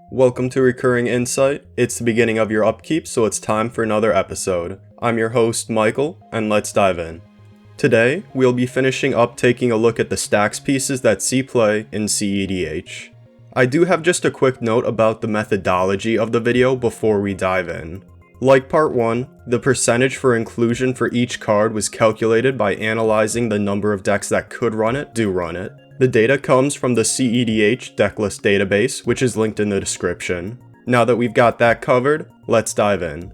Welcome to Recurring Insight. It's the beginning of your upkeep, so it's time for another episode. I'm your host, Michael, and let's dive in. Today, we'll be finishing up taking a look at the Stax pieces that see play in cEDH. I do have just a quick note about the methodology of the video before we dive in. Like part 1, the percentage for inclusion for each card was calculated by analyzing the number of decks that could run it, do run it. The data comes from the cEDH decklist database, which is linked in the description. Now that we've got that covered, let's dive in.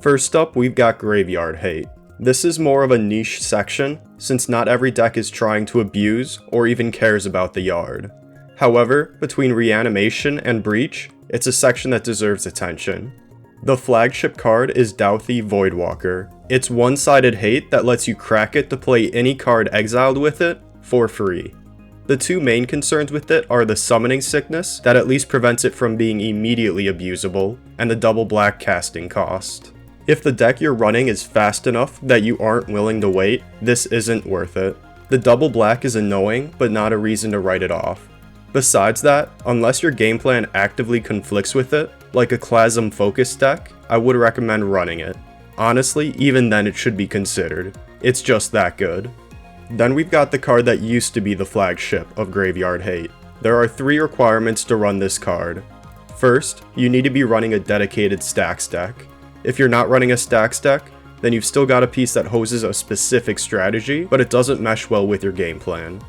First up, we've got Graveyard Hate. This is more of a niche section, since not every deck is trying to abuse or even cares about the yard. However, between Reanimation and Breach, it's a section that deserves attention. The flagship card is Dauthi Voidwalker. It's one-sided hate that lets you crack it to play any card exiled with it for free. The two main concerns with it are the summoning sickness, that at least prevents it from being immediately abusable, and the double black casting cost. If the deck you're running is fast enough that you aren't willing to wait, this isn't worth it. The double black is annoying, but not a reason to write it off. Besides that, unless your game plan actively conflicts with it, like a Chasm focus deck, I would recommend running it. Honestly, even then it should be considered. It's just that good. Then we've got the card that used to be the flagship of Graveyard Hate. There are 3 requirements to run this card. First, you need to be running a dedicated Stax deck. If you're not running a Stax deck, then you've still got a piece that hoses a specific strategy, but it doesn't mesh well with your game plan.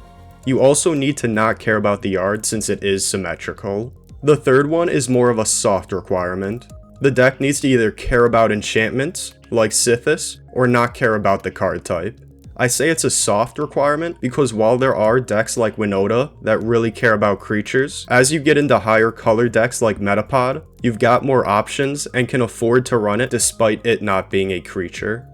You also need to not care about the yard since it is symmetrical. The third one is more of a soft requirement. The deck needs to either care about enchantments, like Sithis, or not care about the card type. I say it's a soft requirement because while there are decks like Winota that really care about creatures, as you get into higher color decks like Metapod, you've got more options and can afford to run it despite it not being a creature.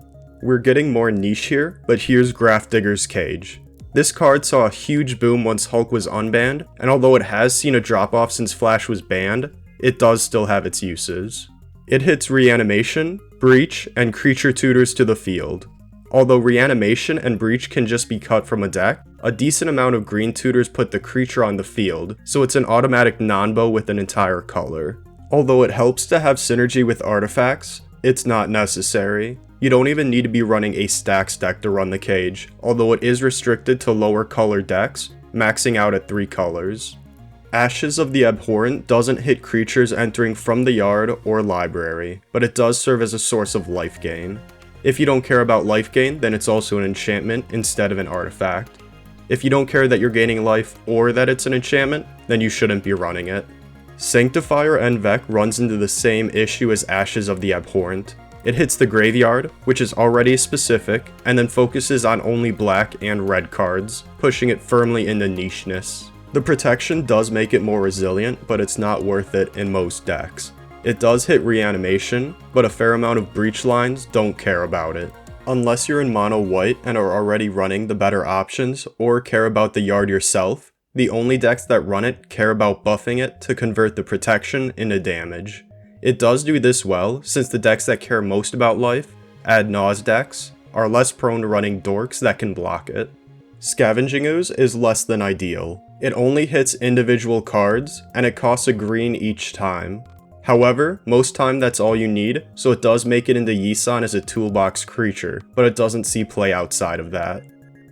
We're getting more niche here, but here's Grafdigger's Cage. This card saw a huge boom once Hulk was unbanned, and although it has seen a drop-off since Flash was banned, it does still have its uses. It hits Reanimation, Breach, and Creature Tutors to the field. Although Reanimation and Breach can just be cut from a deck, a decent amount of green tutors put the creature on the field, so it's an automatic non-bow with an entire color. Although it helps to have synergy with artifacts, it's not necessary. You don't even need to be running a Stax deck to run the cage, although it is restricted to lower color decks, maxing out at 3 colors. Ashes of the Abhorrent doesn't hit creatures entering from the yard or library, but it does serve as a source of life gain. If you don't care about life gain, then it's also an enchantment instead of an artifact. If you don't care that you're gaining life or that it's an enchantment, then you shouldn't be running it. Sanctifier Envec runs into the same issue as Ashes of the Abhorrent. It hits the graveyard, which is already specific, and then focuses on only black and red cards, pushing it firmly into nicheness. The protection does make it more resilient, but it's not worth it in most decks. It does hit Reanimation, but a fair amount of Breach lines don't care about it. Unless you're in mono white and are already running the better options, or care about the yard yourself, the only decks that run it care about buffing it to convert the protection into damage. It does do this well, since the decks that care most about life, Ad Naus decks, are less prone to running dorks that can block it. Scavenging Ooze is less than ideal. It only hits individual cards, and it costs a green each time. However, most time that's all you need, so it does make it into Yisan as a toolbox creature, but it doesn't see play outside of that.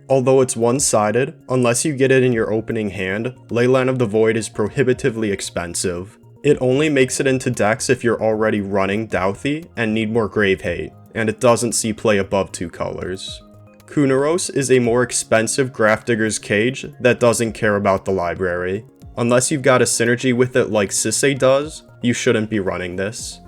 Although it's one-sided, unless you get it in your opening hand, Leyline of the Void is prohibitively expensive. It only makes it into decks if you're already running Dauthi and need more Grave Hate, and it doesn't see play above 2 colors. Kunaros is a more expensive Grafdigger's Cage that doesn't care about the library. Unless you've got a synergy with it like Sisay does, you shouldn't be running this.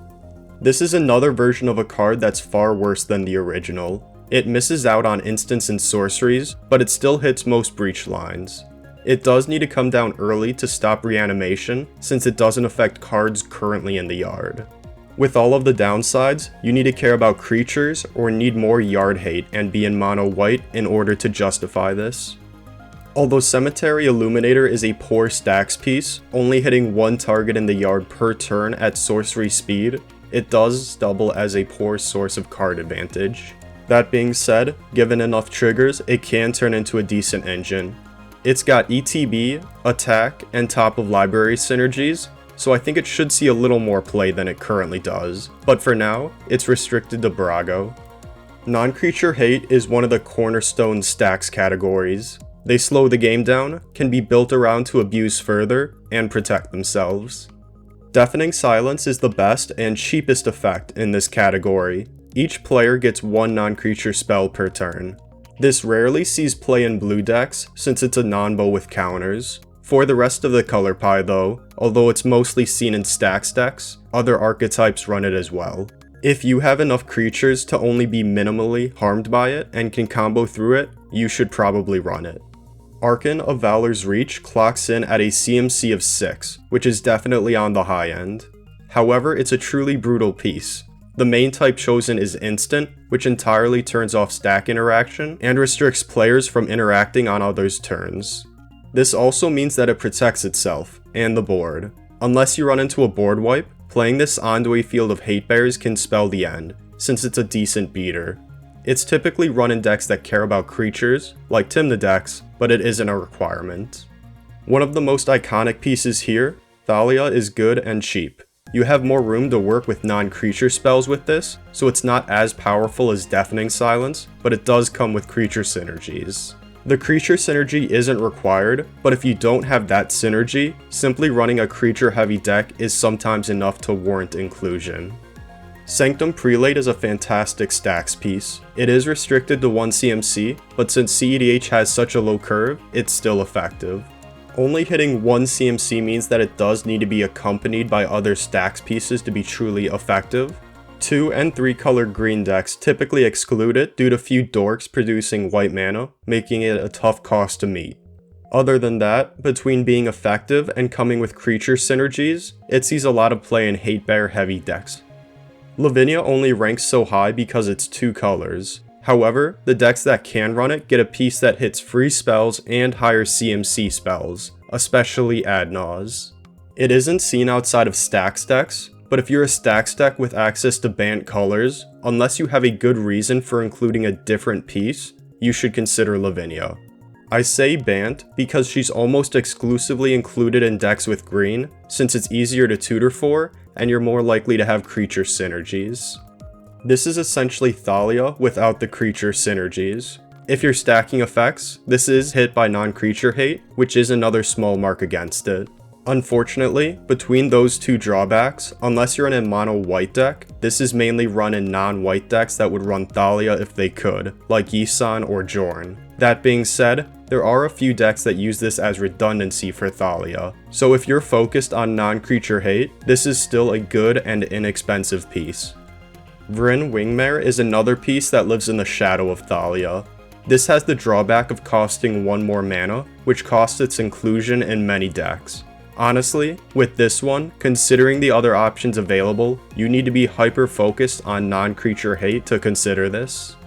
This is another version of a card that's far worse than the original. It misses out on instants and sorceries, but it still hits most Breach lines. It does need to come down early to stop Reanimation, since it doesn't affect cards currently in the yard. With all of the downsides, you need to care about creatures or need more yard hate and be in mono white in order to justify this. Although Cemetery Illuminator is a poor Stax piece, only hitting 1 target in the yard per turn at sorcery speed, it does double as a poor source of card advantage. That being said, given enough triggers, it can turn into a decent engine. It's got ETB, attack, and top of library synergies, so I think it should see a little more play than it currently does, but for now, it's restricted to Brago. Non-creature hate is one of the cornerstone Stax categories. They slow the game down, can be built around to abuse further, and protect themselves. Deafening Silence is the best and cheapest effect in this category. Each player gets one non-creature spell per turn. This rarely sees play in blue decks since it's a non-bow with counters. For the rest of the color pie though, although it's mostly seen in Stax decks, other archetypes run it as well. If you have enough creatures to only be minimally harmed by it and can combo through it, you should probably run it. Archon of Valor's Reach clocks in at a CMC of 6, which is definitely on the high end. However, it's a truly brutal piece. The main type chosen is Instant, which entirely turns off stack interaction and restricts players from interacting on others' turns. This also means that it protects itself, and the board. Unless you run into a board wipe, playing this onto a field of hate bears can spell the end, since it's a decent beater. It's typically run in decks that care about creatures, like Tymna decks, but it isn't a requirement. One of the most iconic pieces here, Thalia, is good and cheap. You have more room to work with non-creature spells with this, so it's not as powerful as Deafening Silence, but it does come with creature synergies. The creature synergy isn't required, but if you don't have that synergy, simply running a creature-heavy deck is sometimes enough to warrant inclusion. Sanctum Prelate is a fantastic Stax piece. It is restricted to 1 CMC, but since cEDH has such a low curve, it's still effective. Only hitting 1 CMC means that it does need to be accompanied by other Stax pieces to be truly effective. 2 and 3 color green decks typically exclude it due to few dorks producing white mana, making it a tough cost to meet. Other than that, between being effective and coming with creature synergies, it sees a lot of play in hate bear heavy decks. Lavinia only ranks so high because it's 2 colors. However, the decks that can run it get a piece that hits free spells and higher CMC spells, especially Ad Naus. It isn't seen outside of Stax decks, but if you're a Stax deck with access to banned colors, unless you have a good reason for including a different piece, you should consider Lavinia. I say banned because she's almost exclusively included in decks with green, since it's easier to tutor for, and you're more likely to have creature synergies. This is essentially Thalia without the creature synergies. If you're stacking effects, this is hit by non-creature hate, which is another small mark against it. Unfortunately, between those two drawbacks, unless you're in a mono white deck, this is mainly run in non-white decks that would run Thalia if they could, like Yisan or Jorn. That being said, there are a few decks that use this as redundancy for Thalia, so if you're focused on non-creature hate, this is still a good and inexpensive piece. Vryn Wingmare is another piece that lives in the shadow of Thalia. This has the drawback of costing 1 more mana, which costs its inclusion in many decks. Honestly, with this one, considering the other options available, you need to be hyper-focused on non-creature hate to consider this.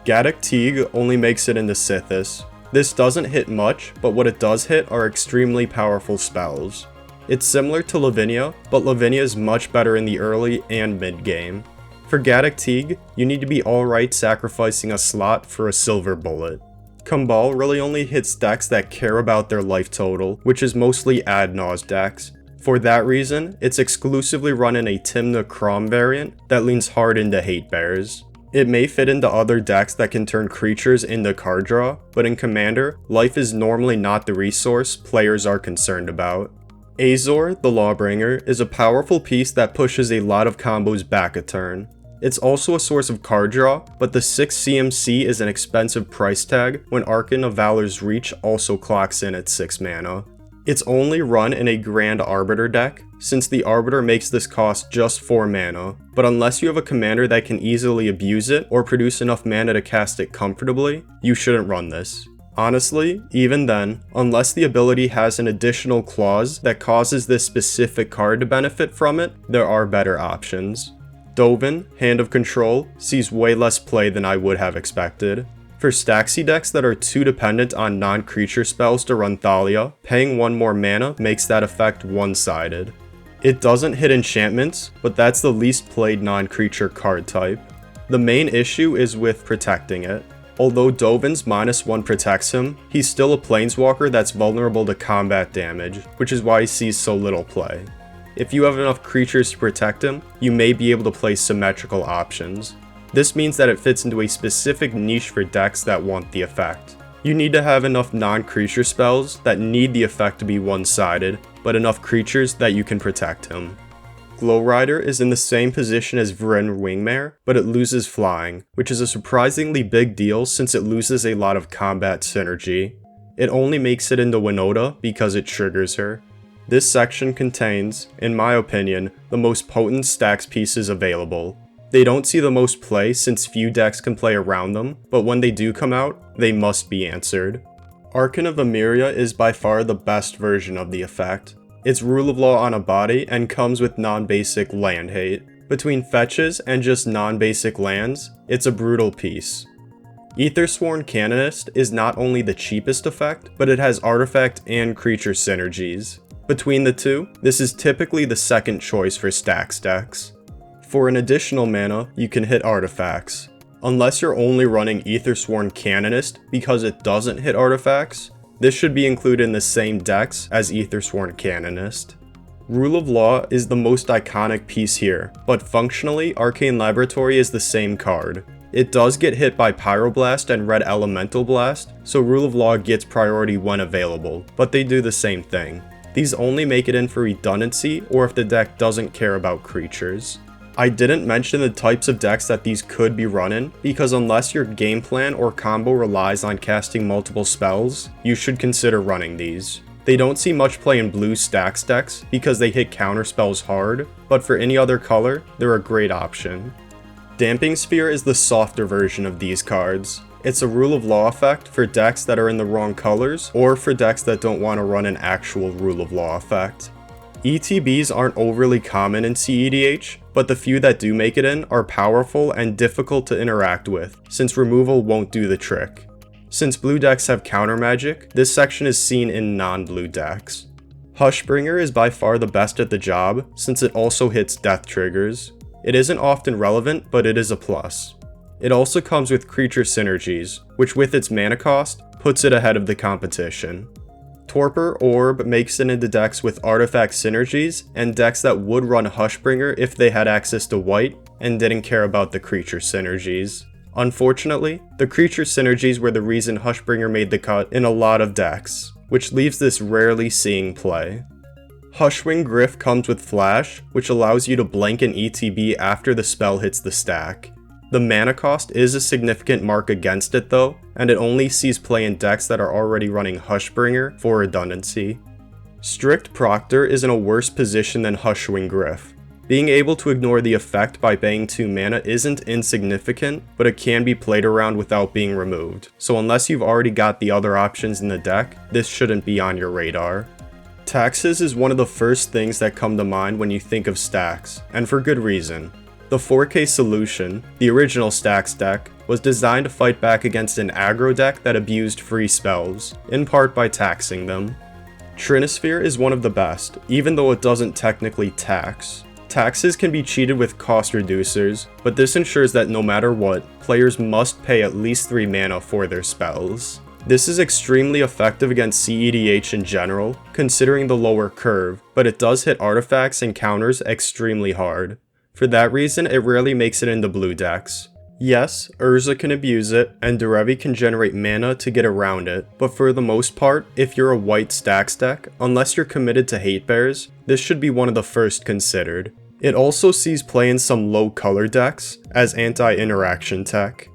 Gaddock Teague only makes it into Sithis. This doesn't hit much, but what it does hit are extremely powerful spells. It's similar to Lavinia, but Lavinia is much better in the early and mid game. For Gaddock Teague, you need to be alright sacrificing a slot for a silver bullet. Kumbal really only hits decks that care about their life total, which is mostly Ad Naus decks. For that reason, it's exclusively run in a Tymna Crom variant that leans hard into hate bears. It may fit into other decks that can turn creatures into card draw, but in Commander, life is normally not the resource players are concerned about. Azor, the Lawbringer, is a powerful piece that pushes a lot of combos back a turn. It's also a source of card draw, but the 6 CMC is an expensive price tag when Archon of Valor's Reach also clocks in at 6 mana. It's only run in a Grand Arbiter deck, since the Arbiter makes this cost just 4 mana, but unless you have a commander that can easily abuse it or produce enough mana to cast it comfortably, you shouldn't run this. Honestly, even then, unless the ability has an additional clause that causes this specific card to benefit from it, there are better options. Dovin, Hand of Control, sees way less play than I would have expected. For Staxy decks that are too dependent on non-creature spells to run Thalia, paying 1 more mana makes that effect one-sided. It doesn't hit enchantments, but that's the least played non-creature card type. The main issue is with protecting it. Although Dovin's -1 protects him, he's still a planeswalker that's vulnerable to combat damage, which is why he sees so little play. if you have enough creatures to protect him, you may be able to play symmetrical options. This means that it fits into a specific niche for decks that want the effect. You need to have enough non-creature spells that need the effect to be one-sided, but enough creatures that you can protect him. Glowrider is in the same position as Vryn Wingmare, but it loses flying, which is a surprisingly big deal since it loses a lot of combat synergy. It only makes it into Winota because it triggers her. This section contains, in my opinion, the most potent Stax pieces available. They don't see the most play since few decks can play around them, but when they do come out, they must be answered. Archon of Emeria is by far the best version of the effect. It's Rule of Law on a body and comes with non-basic land hate. Between fetches and just non-basic lands, it's a brutal piece. Aethersworn Canonist is not only the cheapest effect, but it has artifact and creature synergies. Between the two, this is typically the second choice for Stax decks. For an additional mana, you can hit artifacts. Unless you're only running Aethersworn Canonist because it doesn't hit artifacts, this should be included in the same decks as Aethersworn Canonist. Rule of Law is the most iconic piece here, but functionally Arcane Laboratory is the same card. It does get hit by Pyroblast and Red Elemental Blast, so Rule of Law gets priority when available, but they do the same thing. These only make it in for redundancy or if the deck doesn't care about creatures. I didn't mention the types of decks that these could be run in, because unless your game plan or combo relies on casting multiple spells, you should consider running these. They don't see much play in blue Stax decks because they hit counter spells hard, but for any other color, they're a great option. Damping Sphere is the softer version of these cards. It's a Rule of Law effect for decks that are in the wrong colors, or for decks that don't want to run an actual Rule of Law effect. ETBs aren't overly common in cEDH, but the few that do make it in are powerful and difficult to interact with, since removal won't do the trick. Since blue decks have counter magic, this section is seen in non-blue decks. Hushbringer is by far the best at the job, since it also hits death triggers. It isn't often relevant, but it is a plus. It also comes with creature synergies, which with its mana cost, puts it ahead of the competition. Torpor Orb makes it into decks with artifact synergies, and decks that would run Hushbringer if they had access to white, and didn't care about the creature synergies. Unfortunately, the creature synergies were the reason Hushbringer made the cut in a lot of decks, which leaves this rarely seeing play. Hushwing Gryff comes with Flash, which allows you to blank an ETB after the spell hits the stack. The mana cost is a significant mark against it though, and it only sees play in decks that are already running Hushbringer for redundancy. Strict Proctor is in a worse position than Hushwing Gryff. Being able to ignore the effect by paying 2 mana isn't insignificant, but it can be played around without being removed, so unless you've already got the other options in the deck, this shouldn't be on your radar. Taxes is one of the first things that come to mind when you think of Stax, and for good reason. The 4K solution, the original Stax deck, was designed to fight back against an aggro deck that abused free spells, in part by taxing them. Trinisphere is one of the best, even though it doesn't technically tax. Taxes can be cheated with cost reducers, but this ensures that no matter what, players must pay at least 3 mana for their spells. This is extremely effective against cEDH in general, considering the lower curve, but it does hit artifacts and counters extremely hard. For that reason, it rarely makes it into blue decks. Yes, Urza can abuse it, and Derevi can generate mana to get around it, but for the most part, if you're a white Stax deck, unless you're committed to hate bears, this should be one of the first considered. It also sees play in some low color decks, as anti-interaction tech.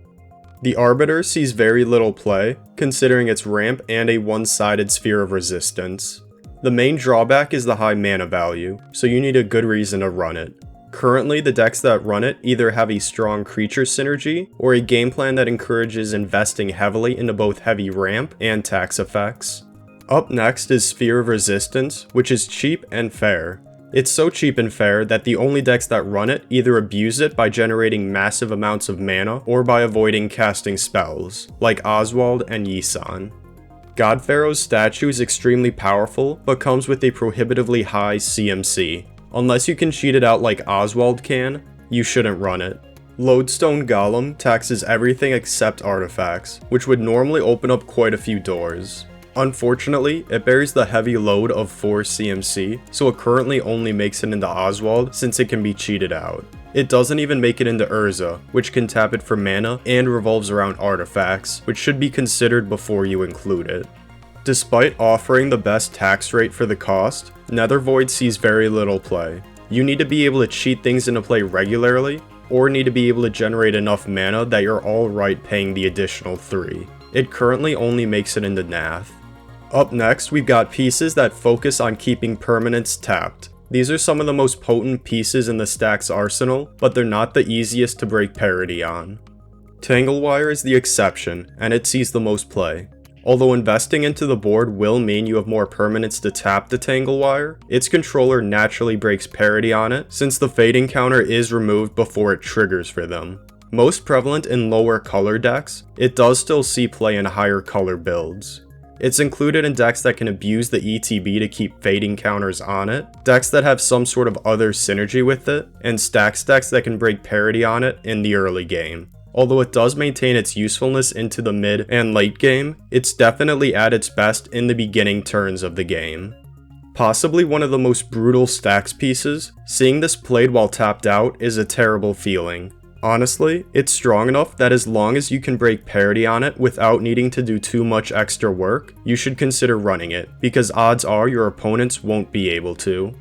The Arbiter sees very little play, considering its ramp and a one-sided sphere of resistance. The main drawback is the high mana value, so you need a good reason to run it. Currently, the decks that run it either have a strong creature synergy, or a game plan that encourages investing heavily into both heavy ramp and tax effects. Up next is Sphere of Resistance, which is cheap and fair. It's so cheap and fair that the only decks that run it either abuse it by generating massive amounts of mana, or by avoiding casting spells, like Oswald and Yisan. Godpharaoh's statue is extremely powerful, but comes with a prohibitively high CMC. Unless you can cheat it out like Oswald can, you shouldn't run it. Lodestone Golem taxes everything except artifacts, which would normally open up quite a few doors. Unfortunately, it bears the heavy load of 4 CMC, so it currently only makes it into Oswald since it can be cheated out. It doesn't even make it into Urza, which can tap it for mana and revolves around artifacts, which should be considered before you include it. Despite offering the best tax rate for the cost, Nether Void sees very little play. You need to be able to cheat things into play regularly, or need to be able to generate enough mana that you're alright paying the additional 3. It currently only makes it into Nath. Up next, we've got pieces that focus on keeping permanents tapped. These are some of the most potent pieces in the Stax arsenal, but they're not the easiest to break parity on. Tanglewire is the exception, and it sees the most play. Although investing into the board will mean you have more permanents to tap the Tanglewire, its controller naturally breaks parity on it since the fading counter is removed before it triggers for them. Most prevalent in lower color decks, it does still see play in higher color builds. It's included in decks that can abuse the ETB to keep fading counters on it, decks that have some sort of other synergy with it, and Stax decks that can break parity on it in the early game. Although it does maintain its usefulness into the mid and late game, it's definitely at its best in the beginning turns of the game. Possibly one of the most brutal Stax pieces, seeing this played while tapped out is a terrible feeling. Honestly, it's strong enough that as long as you can break parity on it without needing to do too much extra work, you should consider running it, because odds are your opponents won't be able to.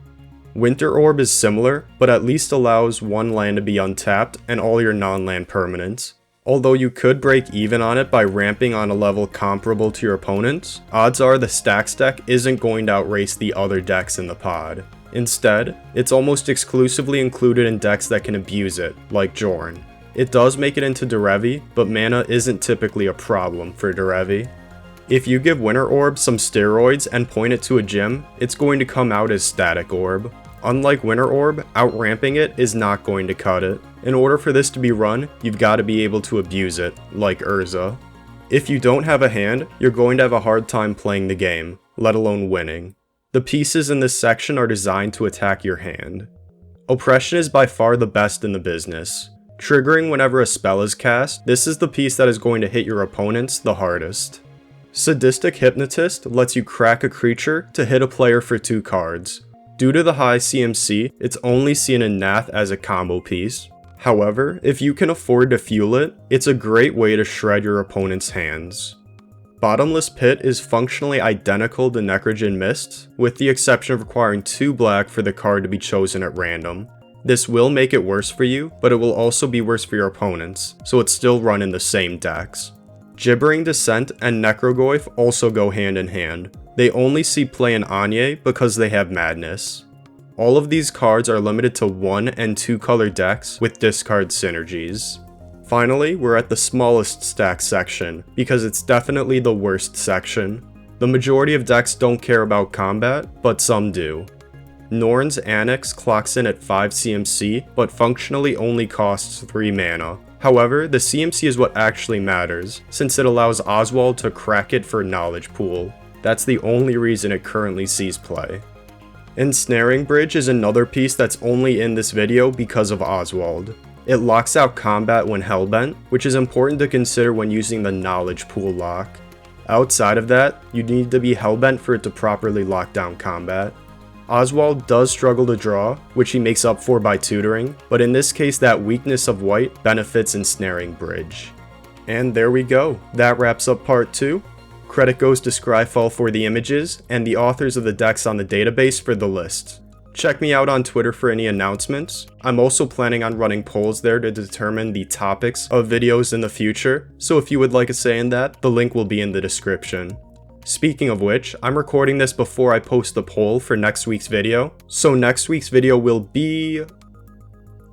Winter Orb is similar, but at least allows one land to be untapped and all your non-land permanents. Although you could break even on it by ramping on a level comparable to your opponents, odds are the Stax deck isn't going to outrace the other decks in the pod. Instead, it's almost exclusively included in decks that can abuse it, like Jorn. It does make it into Derevi, but mana isn't typically a problem for Derevi. If you give Winter Orb some steroids and point it to a gym, it's going to come out as Static Orb. Unlike Winter Orb, outramping it is not going to cut it. In order for this to be run, you've got to be able to abuse it, like Urza. If you don't have a hand, you're going to have a hard time playing the game, let alone winning. The pieces in this section are designed to attack your hand. Oppression is by far the best in the business. Triggering whenever a spell is cast, this is the piece that is going to hit your opponents the hardest. Sadistic Hypnotist lets you crack a creature to hit a player for 2 cards. Due to the high CMC, it's only seen in Nath as a combo piece. However, if you can afford to fuel it, it's a great way to shred your opponent's hands. Bottomless Pit is functionally identical to Necrogen Mist, with the exception of requiring 2 black for the card to be chosen at random. This will make it worse for you, but it will also be worse for your opponents, so it's still run in the same decks. Gibbering Descent and Necrogoyf also go hand in hand. They only see play in Anye because they have Madness. All of these cards are limited to 1 and 2 color decks with discard synergies. Finally, we're at the smallest Stax section, because it's definitely the worst section. The majority of decks don't care about combat, but some do. Norn's Annex clocks in at 5 CMC, but functionally only costs 3 mana. However, the CMC is what actually matters, since it allows Oswald to crack it for Knowledge Pool. That's the only reason it currently sees play. Ensnaring Bridge is another piece that's only in this video because of Oswald. It locks out combat when hellbent, which is important to consider when using the Knowledge Pool lock. Outside of that, you need to be hellbent for it to properly lock down combat. Oswald does struggle to draw, which he makes up for by tutoring, but in this case that weakness of white benefits Ensnaring Bridge. And there we go, that wraps up part 2. Credit goes to Scryfall for the images, and the authors of the decks on the database for the list. Check me out on Twitter for any announcements. I'm also planning on running polls there to determine the topics of videos in the future, so if you would like a say in that, the link will be in the description. Speaking of which, I'm recording this before I post the poll for next week's video, so next week's video will be...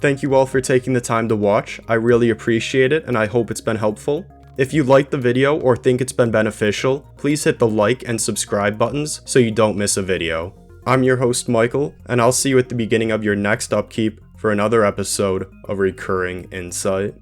Thank you all for taking the time to watch, I really appreciate it and I hope it's been helpful. If you liked the video or think it's been beneficial, please hit the like and subscribe buttons so you don't miss a video. I'm your host Michael, and I'll see you at the beginning of your next upkeep for another episode of Recurring Insight.